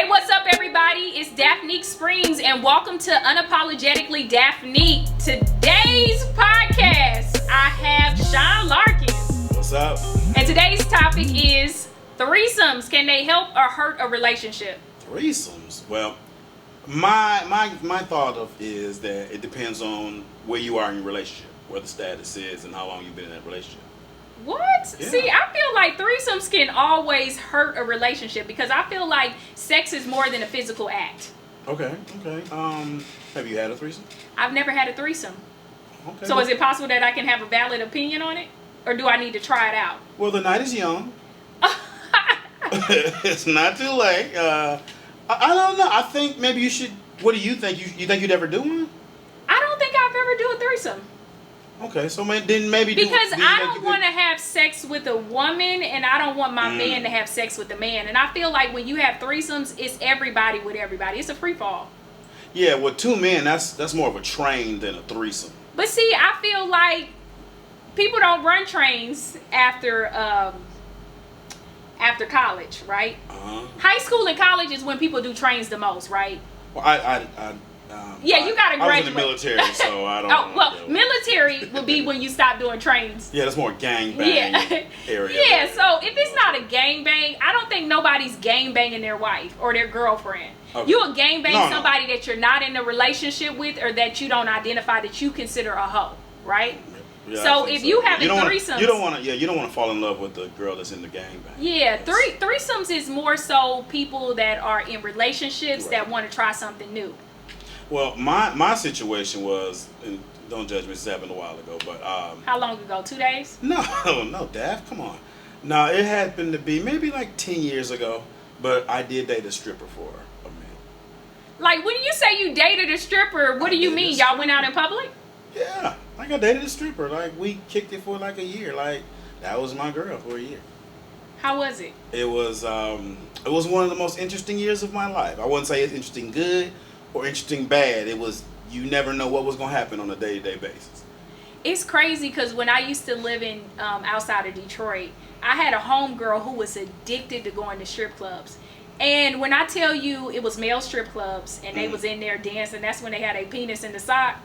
Hey, what's up, everybody? It's Daphnique Springs, and welcome to Unapologetically Daphnique. Today's podcast, I have Sean Larkins. What's up? And today's topic is threesomes. Can they help or hurt a relationship? Threesomes. Well, my thought of is that it depends on where you are in your relationship, where the status is, and how long you've been in that relationship. What? Yeah. See, I feel like threesomes can always hurt a relationship because I feel like sex is more than a physical act. Okay. Have you had a threesome? I've never had a threesome. Okay. So is it possible that I can have a valid opinion on it? Or do I need to try it out? Well, the night is young. It's not too late. I don't know. I think maybe you should. What do you think? You think you'd ever do one? I don't think I've ever do a threesome. Okay, so then maybe because I don't want to have sex with a woman, and I don't want my man to have sex with a man. And I feel like when you have threesomes, it's everybody with everybody. It's a free fall. Yeah, with two men, that's more of a train than a threesome. But see, I feel like people don't run trains after college, right? High school and college is when people do trains the most, right? Well, you gotta graduate. I was in the military, so I don't. Military would be when you stop doing trains. Yeah, that's more gang bang area. Yeah, so if it's not a gang bang, I don't think nobody's gang banging their wife or their girlfriend. Okay. You a gang bang somebody that you're not in a relationship with or that you don't identify that you consider a hoe, right? Yeah, so if you have threesomes, you don't want to fall in love with the girl that's in the gang bang. Yeah, threesomes is more so people that are in relationships that want to try something new. Well, my situation was, and don't judge me, this happened a while ago, but how long ago? 2 days? No, Daph, come on. No, it happened to be maybe like 10 years ago, but I did date a stripper for a minute. Like, when you say you dated a stripper, what do you mean? Y'all went out in public? Yeah, like I dated a stripper. Like, we kicked it for like a year. Like, that was my girl for a year. How was it? It was one of the most interesting years of my life. I wouldn't say it's interesting good or interesting bad. It was, you never know what was going to happen on a day-to-day basis. It's crazy because when I used to live in outside of Detroit, I had a homegirl who was addicted to going to strip clubs. And when I tell you it was male strip clubs and they was in there dancing, that's when they had a penis in the sock.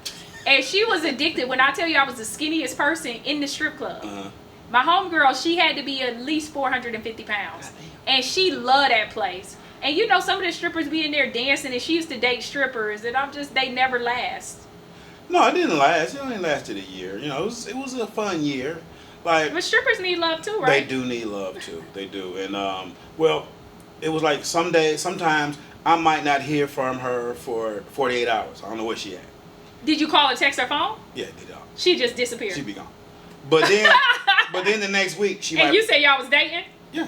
And she was addicted. When I tell you I was the skinniest person in the strip club. My homegirl, she had to be at least 450 pounds. And she loved that place. And you know, some of the strippers be in there dancing, and she used to date strippers, and they never last. No, it didn't last. It only lasted a year. You know, it was a fun year. Like, but strippers need love too, right? They do need love too. They do. And well, it was like sometimes I might not hear from her for 48 hours. I don't know where she at. Did you call her, text her phone? Yeah, did I? She just disappeared. She'd be gone. But then the next week she might. And you said y'all was dating? Yeah.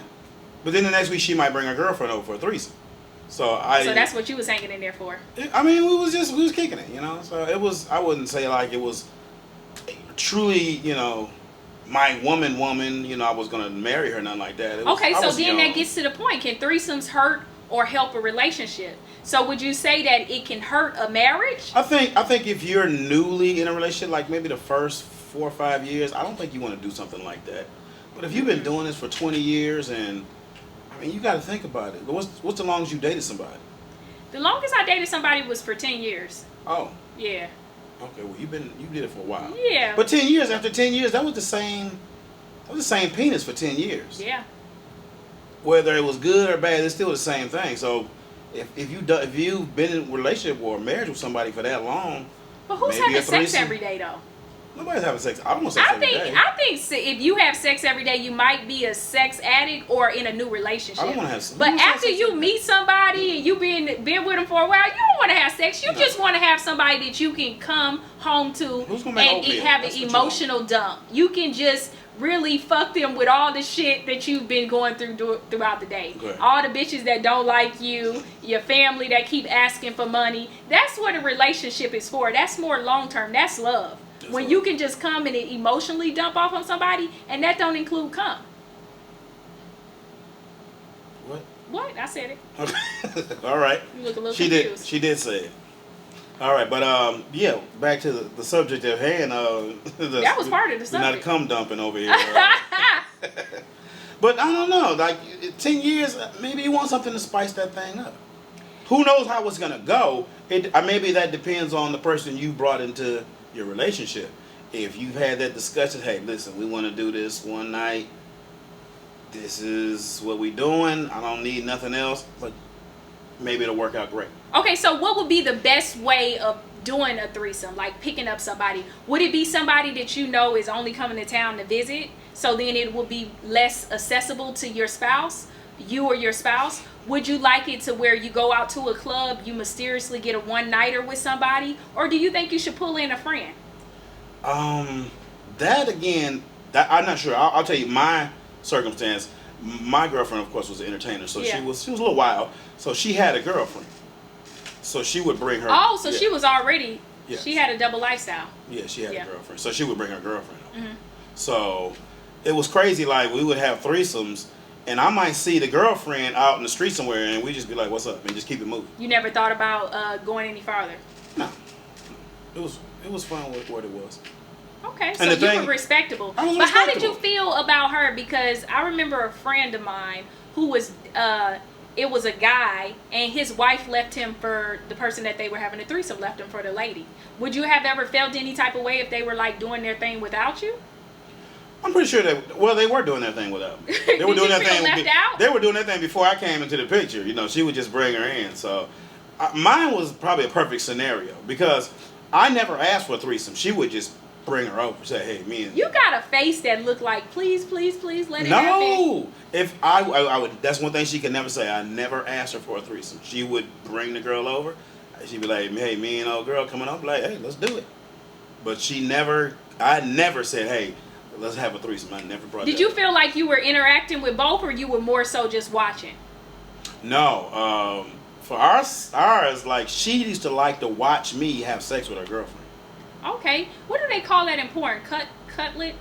But then the next week she might bring her girlfriend over for a threesome. So that's what you was hanging in there for. I mean, we was kicking it, you know. So it was. I wouldn't say like it was truly, you know, my woman. You know, I was gonna marry her, nothing like that. That gets to the point. Can threesomes hurt or help a relationship? So would you say that it can hurt a marriage? I think if you're newly in a relationship, like maybe the first 4 or 5 years, I don't think you want to do something like that. But if you've been doing this for 20 years and I mean, you got to think about it. What's the longest you dated somebody? The longest I dated somebody was for 10 years. Oh. Yeah. Okay, well you did it for a while. Yeah. But 10 years, after 10 years, that was the same penis for 10 years. Yeah. Whether it was good or bad, it's still the same thing. So if you've been in a relationship or marriage with somebody for that long, but who's having sex every day though? Nobody's having sex. I don't want sex every day. I think if you have sex every day, you might be a sex addict or in a new relationship. I don't want to have sex. But after you meet somebody and you've been with them for a while, you don't want to have sex. You just want to have somebody that you can come home to and have an emotional dump. You can just really fuck them with all the shit that you've been going throughout the day. Okay. All the bitches that don't like you, your family that keep asking for money. That's what a relationship is for. That's more long term. That's love. When you can just come and emotionally dump off on somebody, and that don't include cum. What? I said it. Okay. All right. You look a little confused. She did say it. All right, but yeah, back to the subject at hand. That was part of the subject. Not cum dumping over here. But I don't know. Like 10 years, maybe you want something to spice that thing up. who knows how it's gonna go? Maybe that depends on the person you brought into your relationship. If you've had that discussion, hey, listen, we want to do this one night. This is what we doing. I don't need nothing else, but maybe it'll work out great. Okay, so what would be the best way of doing a threesome, like picking up somebody? Would it be somebody that you know is only coming to town to visit, so then it will be less accessible to your spouse, you or your spouse? Would you like it to where you go out to a club, you mysteriously get a one-nighter with somebody, or do you think you should pull in a friend? That again, I'm not sure. I'll tell you my circumstance. My girlfriend, of course, was an entertainer, so she was a little wild. So she had a girlfriend. So she would bring her. Oh, so she was already. Yeah. She had a double lifestyle. Yeah, she had a girlfriend. So she would bring her girlfriend. Mm-hmm. So it was crazy. Like we would have threesomes, and I might see the girlfriend out in the street somewhere, and we just be like, "What's up?" and just keep it moving. You never thought about going any farther? No. It was fun with what it was. Okay, so you were respectable. But how did you feel about her? Because I remember a friend of mine who was, it was a guy, and his wife left him for the person that they were having a threesome, left him for the lady. Would you have ever felt any type of way if they were like doing their thing without you? I'm pretty sure they were doing their thing without me. They were doing their thing. Left out? They were doing their thing before I came into the picture. You know, she would just bring her in. So mine was probably a perfect scenario because I never asked for a threesome. She would just bring her over, say, "Hey, me and you got a face that looked like, please, please, please let it happen." No, if I would. That's one thing she could never say. I never asked her for a threesome. She would bring the girl over. She'd be like, "Hey, me and old girl coming up." Like, "Hey, let's do it." But I never said, "Hey, let's have a threesome." I never brought. Did you feel like you were interacting with both, or you were more so just watching? No. For ours, like she used to like to watch me have sex with her girlfriend. Okay, what do they call that in porn? Cutlet?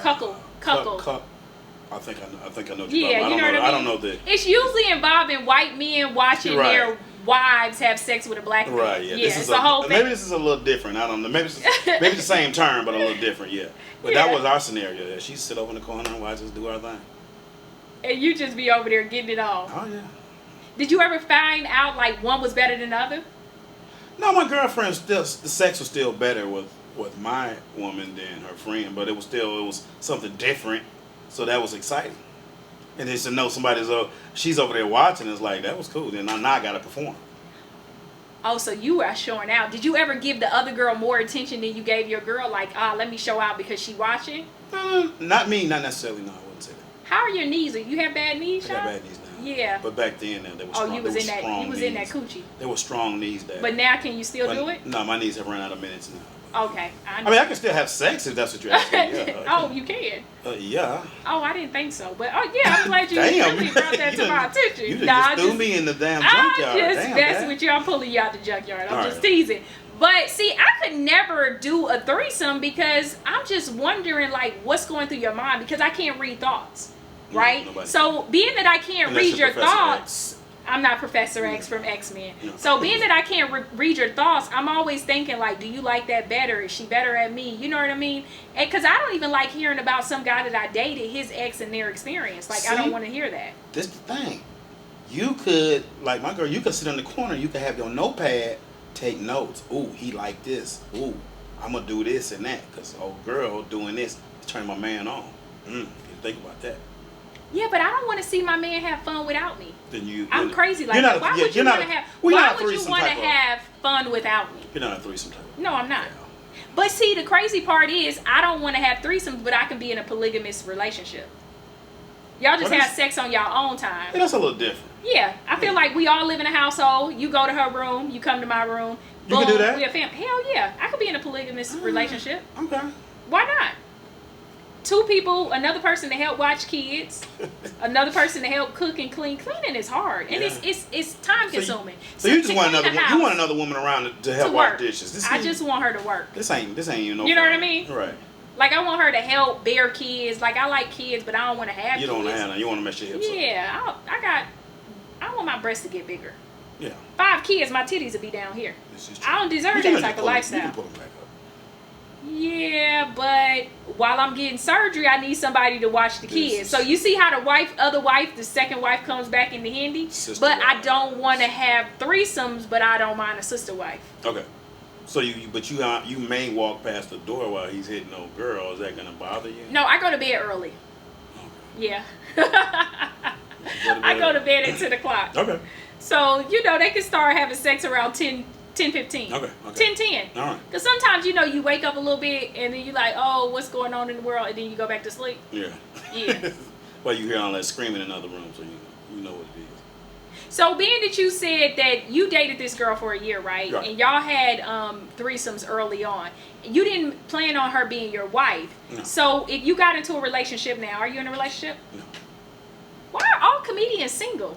Cuckle. I think I know what you're talking about. You know what I mean? I don't know that. It's usually involving white men watching their wives have sex with a black man. Right, yeah. It's a whole thing. Maybe this is a little different. I don't know. Maybe it's the same term, but a little different, yeah. But that was our scenario. Yeah. She'd sit over in the corner and watch us do our thing. And you just be over there getting it on. Oh, yeah. Did you ever find out like one was better than the other? No, my girlfriend the sex was still better with my woman than her friend, but it was something different, so that was exciting. And then to know she's over there watching, it's like that was cool. Then now I gotta perform. Oh, so you are showing out. Did you ever give the other girl more attention than you gave your girl? Like, let me show out because she watching? Not me, not necessarily. No, I wouldn't say that. How are your knees? You have bad knees, Sean? I got bad knees now. Yeah. But back then, they were strong. Oh, you was in that coochie. There were strong knees there. But now, can you still do it? No, my knees have run out of minutes now. Okay. I mean, I can still have sex if that's what you're asking. Yeah, oh, you can? Yeah. Oh, I didn't think so. But, I'm glad you really brought that to my attention. You just threw me in the damn junkyard. I'm just messing with you. I'm pulling you out the junkyard. I'm just teasing. But, see, I could never do a threesome because I'm just wondering, like, what's going through your mind because I can't read thoughts. Right? So, being that I can't read your thoughts... I'm not Professor X from X-Men. No. So being that I can't read your thoughts, I'm always thinking like, do you like that better? Is she better at me? You know what I mean? And because I don't even like hearing about some guy that I dated, his ex and their experience. Like, I don't want to hear that. This the thing. You could, like my girl, you could sit in the corner. You could have your notepad, take notes. Ooh, he like this. Ooh, I'm going to do this and that. Because old girl doing this is turning my man on. You think about that. Yeah, but I don't want to see my man have fun without me. Then I'm crazy like that. Why would you want to have fun without me? You're not a threesome type. No, I'm not. But see, the crazy part is I don't want to have threesomes, but I can be in a polygamous relationship. Y'all just have sex on y'all own time. Yeah, that's a little different. Yeah, I feel like we all live in a household. You go to her room, you come to my room. You can do that? We a family. Hell yeah, I could be in a polygamous relationship. Okay. Why not? 2 people, another person to help watch kids, another person to help cook and clean. Cleaning is hard, and it's time consuming. So you just want another woman around to help wash dishes. I just want her to work. This ain't you know. You know what I mean? Right. Like I want her to help bear kids. Like I like kids, but I don't want to have. You don't have them. You want to mess your hips up. Yeah, I want my breasts to get bigger. Yeah. 5 kids, my titties will be down here. I don't deserve that type of lifestyle. You can pull them back up. Yeah, but while I'm getting surgery, I need somebody to watch the kids. So you see how the second wife comes back in the handy. But I don't want to have threesomes, but I don't mind a sister wife. Okay. So you may walk past the door while he's hitting no girl. Is that gonna bother you? No, I go to bed early. Okay. Yeah. I go to bed at 10 o'clock. Okay. So, they can start having sex around 10:15. Okay. 10:10. All right. Because sometimes, you wake up a little bit and then you're like, oh, what's going on in the world? And then you go back to sleep. Yeah. Yeah. Well, you hear all that screaming in another room, so you know what it is. So, being that you said that you dated this girl for a year, right? And y'all had threesomes early on. You didn't plan on her being your wife. No. So, if you got into a relationship now, are you in a relationship? No. Why are all comedians single?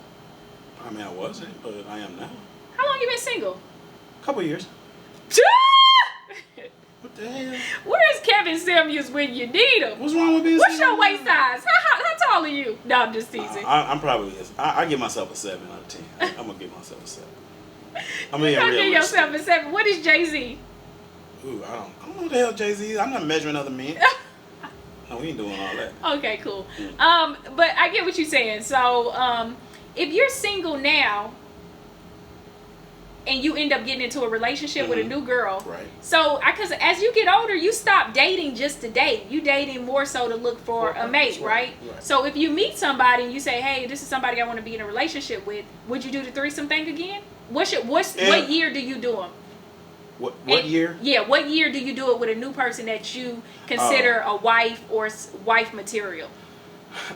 I mean, I wasn't, but I am now. How long you been single? A couple years. What the hell? Where's Kevin Samuels when you need him? What's wrong with being What's single? your waist size? How tall are you? No, I'm just teasing. I'm probably I give myself a 7 out of 10. I'm gonna give myself a 7. I'm you gonna give yourself a 7. What is Jay-Z? Ooh, I don't know what the hell Jay-Z is. I'm not measuring other men. No, we ain't doing all that. Okay, cool. But I get what you're saying. So, if you're single now and you end up getting into a relationship with a new girl, right? So, because as you get older, you stop dating just to date. You dating more so to look for a mate, right? So, if you meet somebody and you say, "Hey, this is somebody I want to be in a relationship with," would you do the threesome thing again? What year do you do them? What year? Yeah, what year do you do it with a new person that you consider a wife or wife material?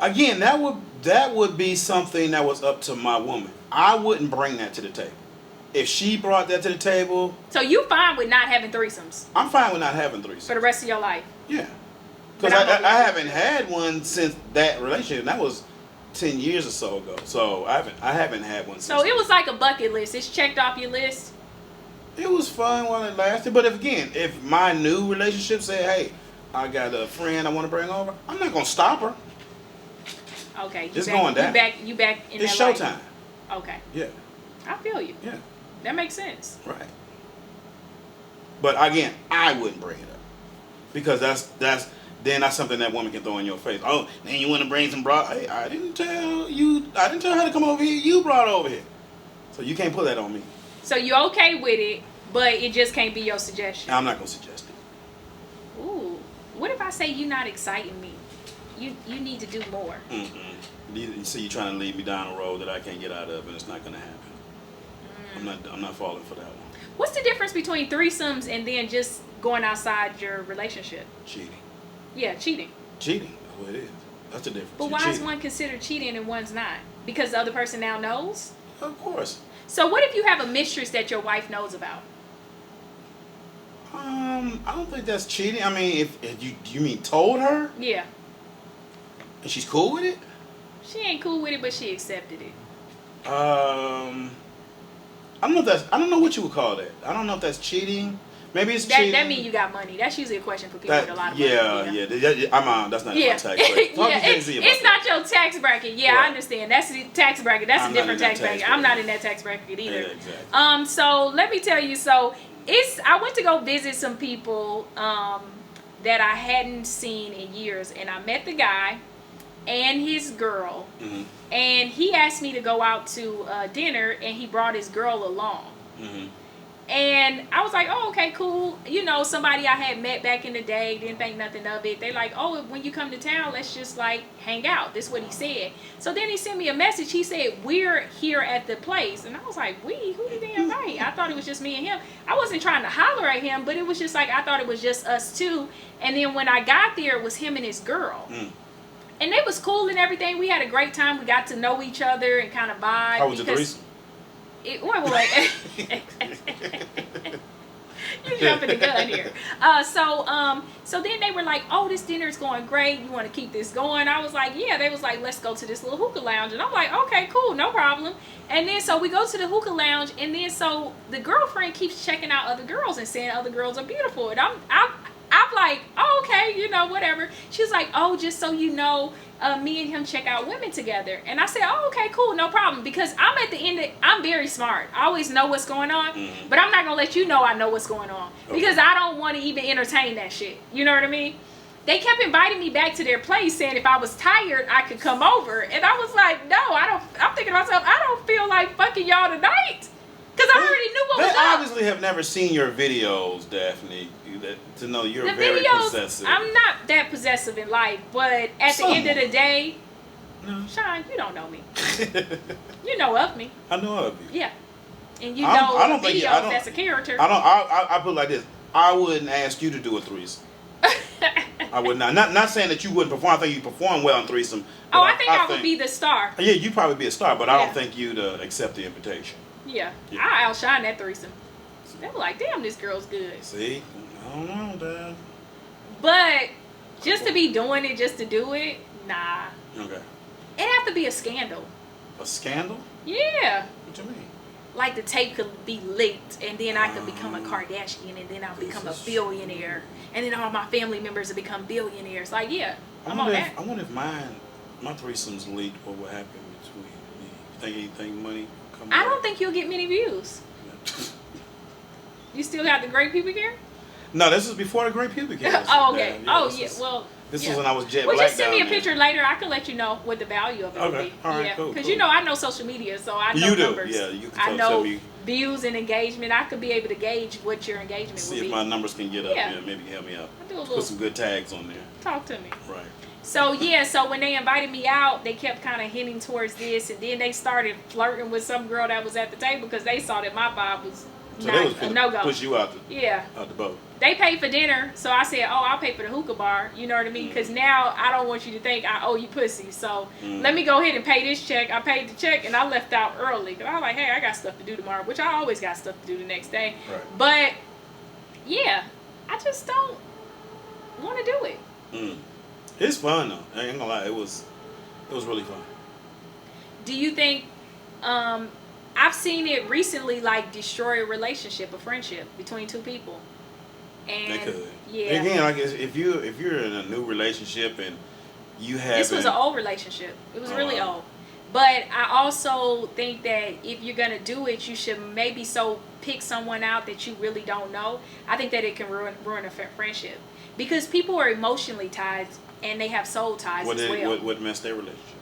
Again, that would be something that was up to my woman. I wouldn't bring that to the table. If she brought that to the table... So you fine with not having threesomes? I'm fine with not having threesomes. For the rest of your life? Yeah. Because I haven't had one since that relationship. That was 10 years or so ago. So I haven't had one since. So it was like a bucket list. It's checked off your list? It was fun while it lasted. But if my new relationship said, hey, I got a friend I want to bring over, I'm not going to stop her. Okay. It's going down. You back in it's that showtime. life. Okay. Yeah. I feel you. Yeah. That makes sense. Right. But again, I wouldn't bring it up. Because that's something that woman can throw in your face. Oh, then you want to bring some broad? Hey, I didn't tell her to come over here. You brought her over here. So you can't put that on me. So you're okay with it, but it just can't be your suggestion. I'm not going to suggest it. Ooh. What if I say you're not exciting me? You need to do more. You see, you're trying to lead me down a road that I can't get out of, and it's not going to happen. I'm not falling for that one. What's the difference between threesomes and then just going outside your relationship? Cheating. Yeah, cheating. Cheating. Oh, it is. That's the difference. But why is one considered cheating and one's not? Because the other person now knows? Of course. So what if you have a mistress that your wife knows about? I don't think that's cheating. I mean, if you mean told her? Yeah. And she's cool with it? She ain't cool with it, but she accepted it. I don't know what you would call that. I don't know if that's cheating. Maybe it's cheating. That means you got money. That's usually a question for people with a lot of money. That's not my tax bracket. It's not your tax bracket. Yeah, right. I understand. That's the tax bracket. That's a different tax bracket. I'm not in that tax bracket either. Yeah, exactly. So let me tell you. So I went to go visit some people that I hadn't seen in years, and I met the guy and his girl, and he asked me to go out to dinner, and he brought his girl along. And I was like, oh, okay, cool. Somebody I had met back in the day, didn't think nothing of it. They like, oh, when you come to town, let's just like hang out. This is what he said. So then he sent me a message. He said, we're here at the place. And I was like, who did they invite? I thought it was just me and him. I wasn't trying to holler at him, but it was just like, I thought it was just us two. And then when I got there, it was him and his girl. And they was cool and everything. We had a great time. We got to know each other and kind of vibe. How was the threesome? Wait. You jumping the gun here. So then they were like, oh, this dinner's going great. You want to keep this going? I was like, yeah. They was like, let's go to this little hookah lounge. And I'm like, okay, cool, no problem. And then so we go to the hookah lounge. And then so the girlfriend keeps checking out other girls and saying other girls are beautiful. And I I'm like, oh, okay, you know, whatever. She's like, oh, just so you know, me and him check out women together. And I said, oh, okay, cool, no problem. Because I'm at the end, I'm very smart. I always know what's going on. Mm-hmm. But I'm not going to let you know I know what's going on. Because I don't want to even entertain that shit. You know what I mean? They kept inviting me back to their place, saying if I was tired, I could come over. And I was like, no, I don't. I'm thinking to myself, I don't feel like fucking y'all tonight. Because I already knew what was up. They obviously have never seen your videos, Daphne, to know you're The very videos, possessive. I'm not that possessive in life, but at the end of the day, No. Sean, you don't know me. You know of me. I know of you. Yeah. And you I know don't think videos you- I don't- that's a character. I put it like this. I wouldn't ask you to do a threesome. I would not. Not saying that you wouldn't perform. I think you perform well in threesome. Oh, I think I would be the star. Yeah, you'd probably be a star, but I Yeah. don't think you'd accept the invitation. Yeah. Yeah. I outshine that threesome. They were like, damn, this girl's good. See? I don't know, Dad. But just to be doing it just to do it, nah. Okay. It'd have to be a scandal. A scandal? Yeah. What you mean? Like the tape could be leaked, and then I could become a Kardashian, and then I'll become a billionaire, and then all my family members will become billionaires. Like, yeah, I'm on that. I wonder if my threesomes leaked, what would happen between me? You think anything money come I out? don't think you'll get many views. You still got the great pubic hair? No, this was before the great pubic hair. Oh, okay. Yeah, Yeah, well. This yeah. was when I was jet Well, black just send me a down there. picture later. I can let you know what the value of it would Okay. be. All right, yeah. cool, Because cool. you know I know social media, so I know You do, numbers. yeah. You can I know tell me. views and engagement. I could be able to gauge what your engagement See would if be. my numbers can get up. Yeah. Yeah, maybe help me out. I do a Put little. some good tags on there. Talk to me. Right. So yeah, so when they invited me out, they kept kind of hinting towards this, and then they started flirting with some girl that was at the table because they saw that my vibe was So they was not a finna no go. push you out Yeah, the boat. they paid for dinner, so I said, "Oh, I'll pay for the hookah bar." You know what I mean? Because now I don't want you to think I owe you pussy. So let me go ahead and pay this check. I paid the check, and I left out early because I was like, "Hey, I got stuff to do tomorrow," which I always got stuff to do the next day. Right. But yeah, I just don't want to do it. It's fun though. I ain't gonna lie. It was really fun. Do you think I've seen it recently like destroy a relationship, a friendship between two people? And They could. yeah. Again, like if you're in a new relationship and you have This was an old relationship. It was really wow. old. But I also think that if you're gonna do it, you should maybe pick someone out that you really don't know. I think that it can ruin a friendship because people are emotionally tied and they have soul ties as well. What messed their relationship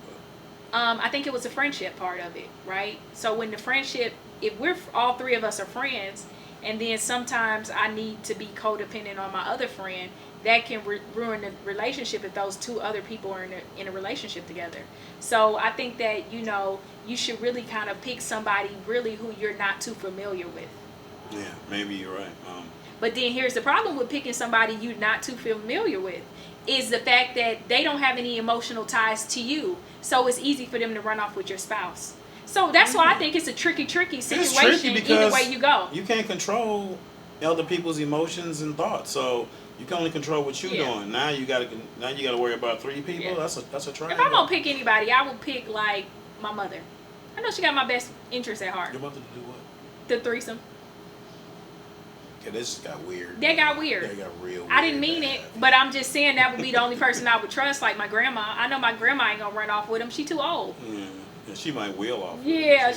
up? I think it was the friendship part of it, right? So when the friendship, if we're all three of us are friends, and then sometimes I need to be codependent on my other friend, that can ruin the relationship if those two other people are in a relationship together. So I think that, you know, you should really kind of pick somebody really who you're not too familiar with. Yeah, maybe you're right. But then here's the problem with picking somebody you're not too familiar with is the fact that they don't have any emotional ties to you. So it's easy for them to run off with your spouse. So that's why I think it's a tricky situation It's tricky either because way you go. you can't control other people's emotions and thoughts. So you can only control what you're doing. Now you gotta worry about three people. Yeah. That's a triangle. If I'm gonna pick anybody, I would pick like my mother. I know she got my best interest at heart. Your mother to do what? The threesome. Okay, this just got weird. That got weird. That got real weird. I didn't mean it, but I'm just saying that would be the only person I would trust, like my grandma. I know my grandma ain't gonna run off with him. She too old. Yeah, she might wheel off. Yeah,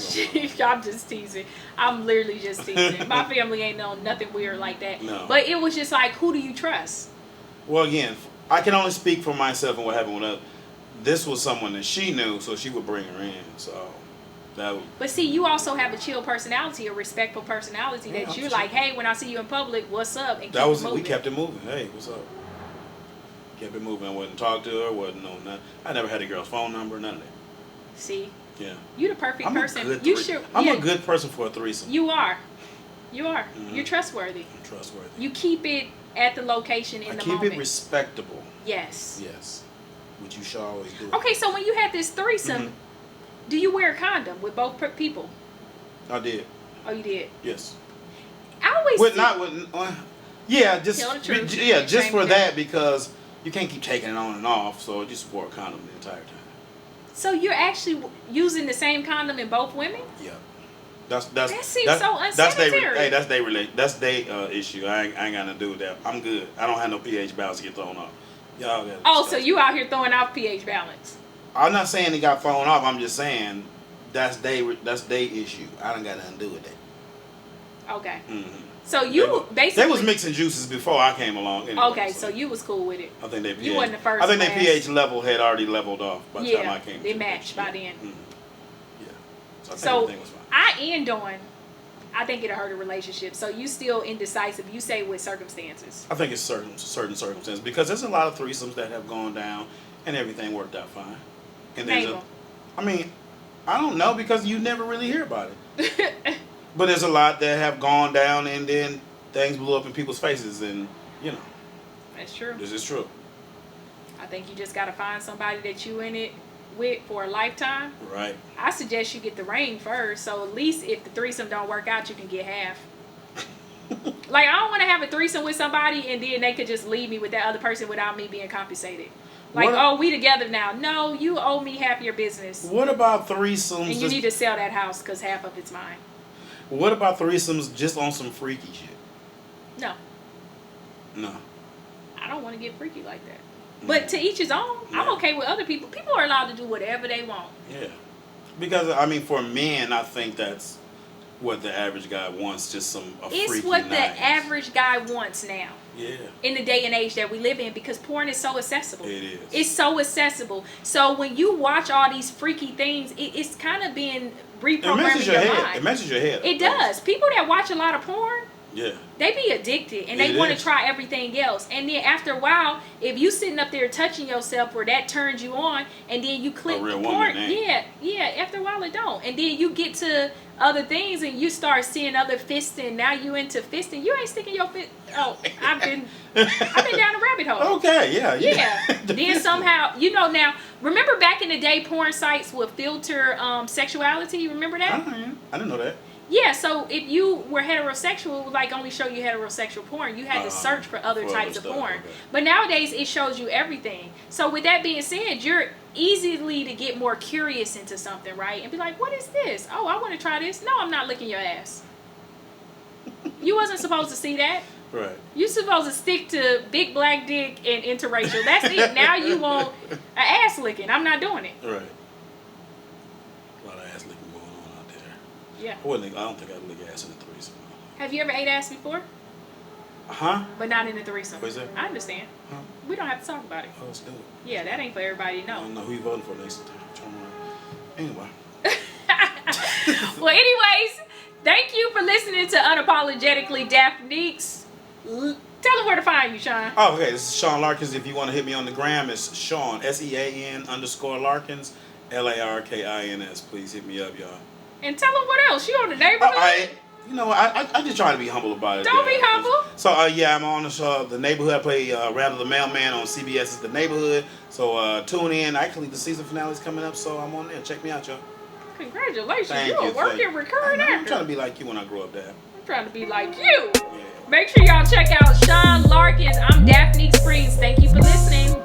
I'm just teasing. I'm literally just teasing. My family ain't known nothing weird like that. No. But it was just like, who do you trust? Well, again, I can only speak for myself and what happened with us. This was someone that she knew, so she would bring her in. So that would, But see, you also have a chill personality, a respectful personality that you're like, hey, when I see you in public, what's up? And that was moving. we kept it moving. Hey, what's up? Kept it moving. I wouldn't talk to her. Wasn't no nothing. I never had a girl's phone number. None of that. See, Yeah. you the perfect I'm person. A good You three- should. I'm yeah, a good person for a threesome. You are. You are. You're trustworthy. I'm trustworthy. You keep it at the location in I the keep moment. it respectable. Yes. Yes. Which you should always do. Okay, so when you had this threesome, do you wear a condom with both people? I did. Oh, you did. Yes. I always. With see- not with. Yeah, just Tell the truth. yeah, just Shame for the that because you can't keep taking it on and off. So I just wore a condom the entire time. So you're actually using the same condom in both women? Yeah. That seems so unsanitary. That's their issue. I ain't got nothing to do with that. I'm good. I don't have no pH balance to get thrown off. Y'all got. Oh, so you out here throwing off pH balance? I'm not saying it got thrown off. I'm just saying that's their issue. I don't got nothing to do with that. Okay. Mm-hmm. So you basically they was mixing juices before I came along. Anyway, okay, so you was cool with it. I think they you wasn't the first. I think their pH level had already leveled off by the time I came. They matched by then. Mm-hmm. Yeah. So I think everything was fine. I end on, I think it'll hurt a relationship. So you still indecisive. You say with circumstances. I think it's certain circumstances because there's a lot of threesomes that have gone down and everything worked out fine. And I mean, I don't know because you never really hear about it. But there's a lot that have gone down and then things blew up in people's faces and, you know. That's true. This is true. I think you just got to find somebody that you in it with for a lifetime. Right. I suggest you get the ring first, so at least if the threesome don't work out, you can get half. Like, I don't want to have a threesome with somebody and then they could just leave me with that other person without me being compensated. Like, we together now. No, you owe me half your business. What about threesomes? And you need to sell that house because half of it's mine. What about threesomes just on some freaky shit? No. No. I don't want to get freaky like that. But to each his own. Yeah. I'm okay with other people. People are allowed to do whatever they want. Yeah. Because, I mean, for men, I think that's what the average guy wants. Just It's what the average guy wants now. Yeah. In the day and age that we live in, because porn is so accessible. It is. It's so accessible. So when you watch all these freaky things, it's kind of being reprogramming your mind. It messes your head. It does. People that watch a lot of porn, yeah, they be addicted and they want to try everything else. And then after a while, if you sitting up there touching yourself where that turns you on, and then you click the porn, yeah. After a while, it don't. And then you get to other things and you start seeing other fisting. Now you into fisting. You ain't sticking your fist. Oh, I've been down a rabbit hole. Okay, yeah. Then somehow, now, remember back in the day, porn sites would filter sexuality. You remember that? I didn't know that. Yeah, so if you were heterosexual, it would like only show you heterosexual porn. You had to search for other types of porn. Okay. But nowadays, it shows you everything. So with that being said, you're easily to get more curious into something, right? And be like, what is this? Oh, I want to try this. No, I'm not licking your ass. You wasn't supposed to see that. Right. You're supposed to stick to big black dick and interracial. That's it. Now you want an ass licking. I'm not doing it. Right. A lot of ass licking going on out there. Yeah. I don't think I'd lick ass in a threesome. Have you ever ate ass before? Huh? But not in a threesome. What is that? I understand. Huh? We don't have to talk about it. Oh, let's do it. Yeah, that ain't for everybody to know. I don't know who you voting for next time. Anyway. Well, anyways, thank you for listening to Unapologetically Daphnique's. Tell them where to find you, Sean. Oh, okay. This is Sean Larkins. If you want to hit me on the gram, it's Sean, SEAN_Larkins, LARKINS. Please hit me up, y'all. And tell them what else. You on the neighborhood? I just try to be humble about it. Don't be humble. So, I'm on the neighborhood. I play Rather the Mailman on CBS's The Neighborhood. So, tune in. Actually, the season finale is coming up, so I'm on there. Check me out, y'all. Congratulations. You're a working recurring actor. I'm trying to be like you when I grow up, Dad. I'm trying to be like you. Yeah. Make sure y'all check out Sean Larkins. I'm Daphnique Springs. Thank you for listening.